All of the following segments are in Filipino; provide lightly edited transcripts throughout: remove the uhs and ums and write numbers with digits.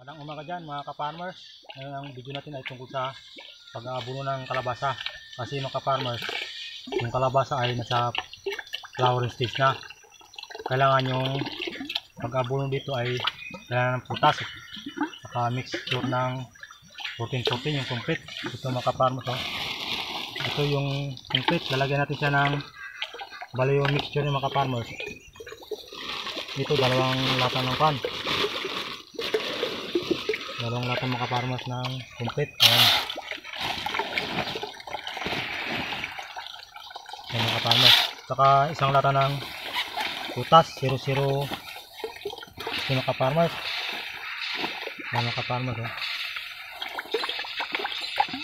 Magandang umaga dyan mga ka-farmers. Ngayon ang video natin ay tungkol sa pag-aabuno ng kalabasa. Kasi mga ka-farmers, yung kalabasa ay nasa flowering stage na. Kailangan yung pag-aabuno dito ay kailangan ng putas. Saka mixture ng 14-14 yung complete. Ito mga ka-farmers. Oh. Ito yung complete. Lalagyan natin siya ng bali yung mixture ng mga ka-farmers. Ito dalawang lata ng pan. Dalawang lata mga ka-farmers ng complete. Ayan. Ayan mga ka-farmers. Saka isang lata ng putas 00 mga ka-farmers. Ayan mga ka-farmers.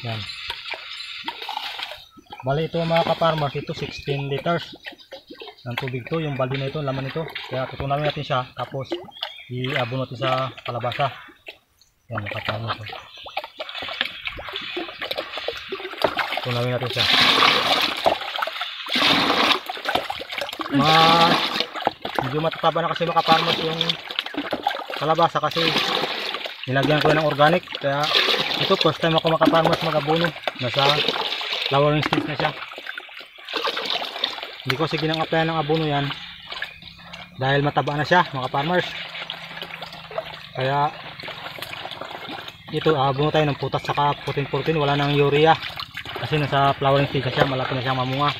Ayan. Bali ito mga ka-farmers, ito 16 liters ng tubig to. Yung balde na ito, laman ito. Kaya tutunawin natin siya. Tapos i-abono natin sa kalabasa. Yan mga ka-farmers. Tunawin natin siya. Medyo matataba na kasi mga ka-farmers yung kalabasa kasi nilagyan ko ng organic. Kaya ito first time ako mga ka-farmers mag-abono. Nasa flowering stage na siya. Hindi ko sige nang applyan ng abono yan dahil mataba na siya mga ka-farmers. Kaya ito abono tayo ng putas saka 14-14, wala nang urea kasi nasa flowering stage na siya, malapit na siyang mamunga.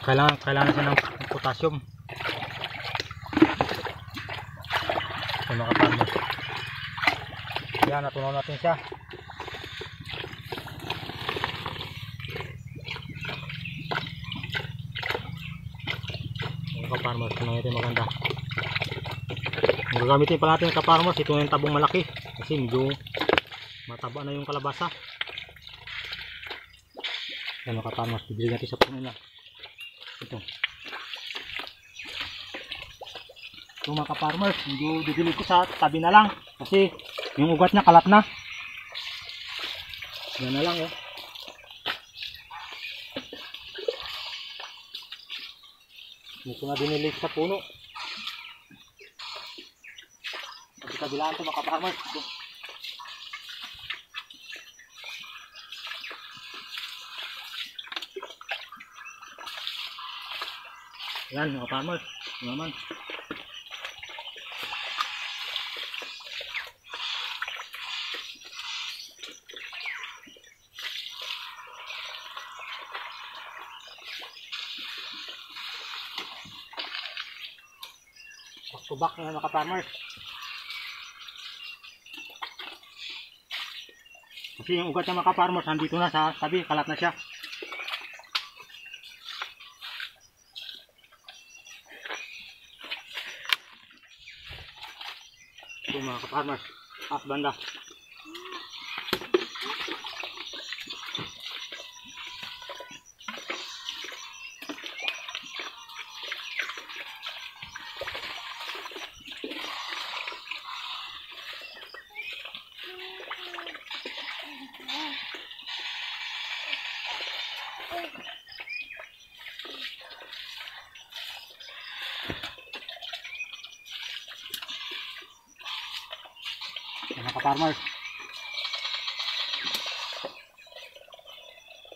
Kailangan siya ng potassium. So mga ka-farmers, yan, natunaw natin siya. Mga ka-farmers, tunaw natin maganda. Gagamitin pa natin ka-farmers ito yung tabong malaki kasi medyo mataba na yung kalabasa. Yan mga ka-farmers, bibili natin sa puno na ito mga ka-farmers. Medyo didilig ko sa tabi na lang kasi yung ugat niya kalat na. Yan na lang eh. Ito na dinilig sa puno. Kabilaan ito mga ka-farmers. Yan mga ka-farmers. Naman. Back to back na mga ka-farmers. Kasi yung ugat ng mga ka-farmers nandito na sa tabi, kalat na siya. Ito mga ka-farmers, taas banda. Mga ka-farmers,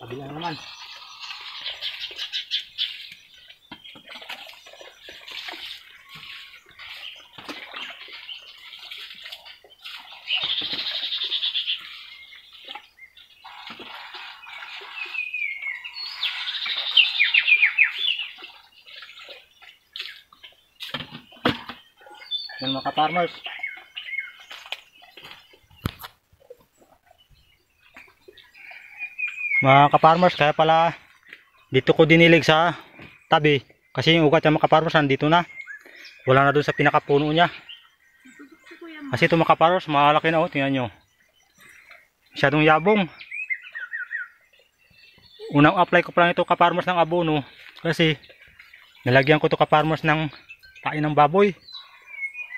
kabila naman. Yan mga ka-farmers. Mga ka-farmers, kaya pala dito ko dinilig sa tabi kasi yung ugat ng mga ka-farmers nandito na, wala na doon sa pinakapuno niya. Kasi ito mga ka-farmers malaki na, oh, tingnan nyo, masyadong yabong. Unang apply ko pa lang ito ka-farmers ng abono kasi nilagyan ko ito ka-farmers ng pain ng baboy,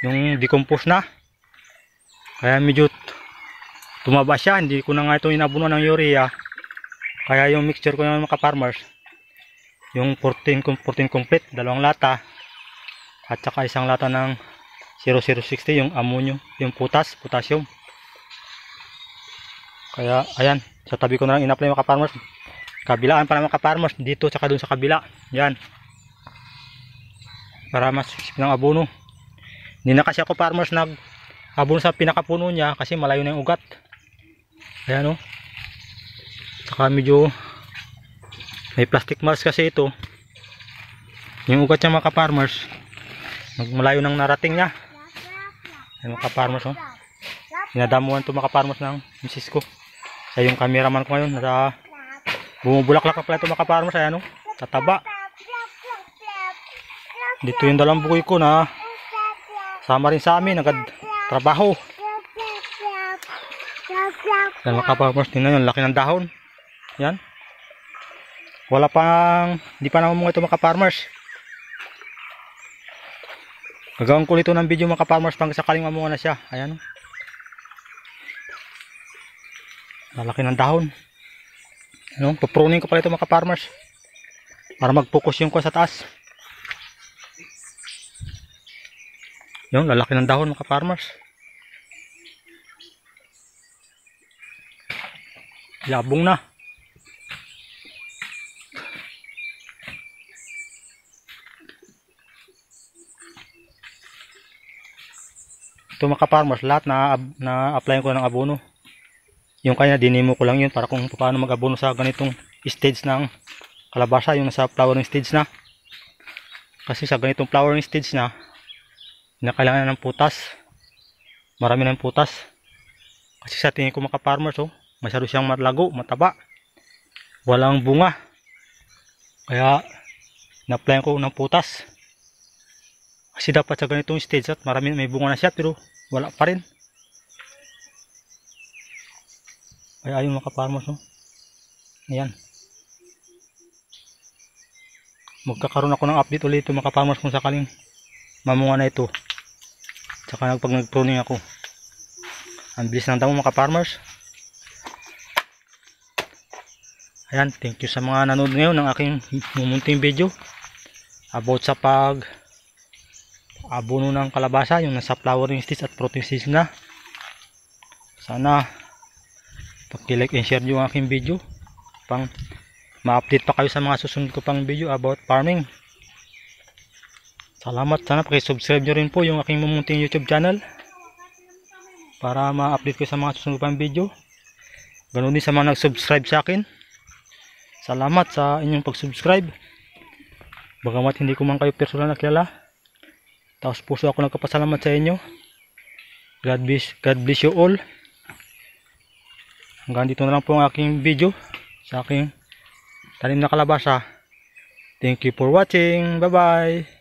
yung decompose na, kaya medyo tumaba siya. Hindi ko na nga ito inabuno ng urea. Kaya yung mixture ko ng mga ka-farmers, yung 14 complete, dalawang lata at saka isang lata ng 0060 yung ammonia, yung potassium. Kaya ayan, sa tabi ko na lang in-apply mga ka-farmers. Kabilaan pa naman ka-farmers, dito tsaka dun sa kabila. Yan. Para mas ng abono. Hindi na kasi ako farmers nag-abono sa pinakapuno niya kasi malayo na yung ugat. Ayan o. Tsaka medyo may plastic mask kasi ito. Yung ugat niya mga ka-farmers, malayo nang narating niya. Ayan mga ka-farmers o. Dinadamuhan ito mga ka-farmers ng misis ko. Sa yung cameraman ko ngayon, nasa bumubulaklak na pala ito mga ka-farmers. Ayan o, tataba. Dito yung dalawang bukoy ko na sama rin sa amin, nagtrabaho. Ayan mga ka-farmers, tingnan yun, laki ng dahon. Yan. Wala pang, di pa naman ito mga ka-farmers. Gagawin ko nito ng video mga ka-farmers pang sakaling mamunga na siya. Ayan o. Lalaki ng dahon. Ano, papruning ko pala ito mga ka-farmers para mag-focus yung ko sa taas. Yung lalaki ng dahon mga ka-farmers. Labong na. Ito mga ka-farmers, lahat na-apply ko ng abono. Yung kanya dinemo ko lang yun para kung paano mag-abono sa ganitong stage ng kalabasa, yung nasa flowering stage na. Kasi sa ganitong flowering stage na, kailangan ng putas. Marami ng putas. Kasi sa tingin ko mga farmers, oh, masyado siyang malago, mataba. Walang bunga. Kaya na-apply ko ng putas. Kasi dapat sa ganitong stage at marami may bunga na siya pero wala pa rin. Kaya ayun mga ka-farmers, oh. Ayan. Magkakaroon ako ng update ulit ito mga ka-farmers kung sakaling mamunga na ito. Tsaka pag nag-pruning ako. Ang bilis ng damo mga ka-farmers. Ayan, thank you sa mga nanood ngayon ng aking mumunting video about sa abono ng kalabasa, yung nasa flowering stage at fruiting stage na. Sana pag-like and share yung aking video pang ma-update pa kayo sa mga susunod ko pang video about farming. Salamat, sana paki-subscribe nyo rin po yung aking mumunting YouTube channel para ma-update ko sa mga susunod pang video. Ganoon din sa mga nag-subscribe sa akin. Salamat sa inyong pag-subscribe. Bagamat hindi ko man kayo personal nakilala, taos puso ako nagpapasalamat sa inyo. God bless you all. Hanggang dito na lang po ang aking video sa aking tanim na kalabasa. Thank you for watching. Bye bye.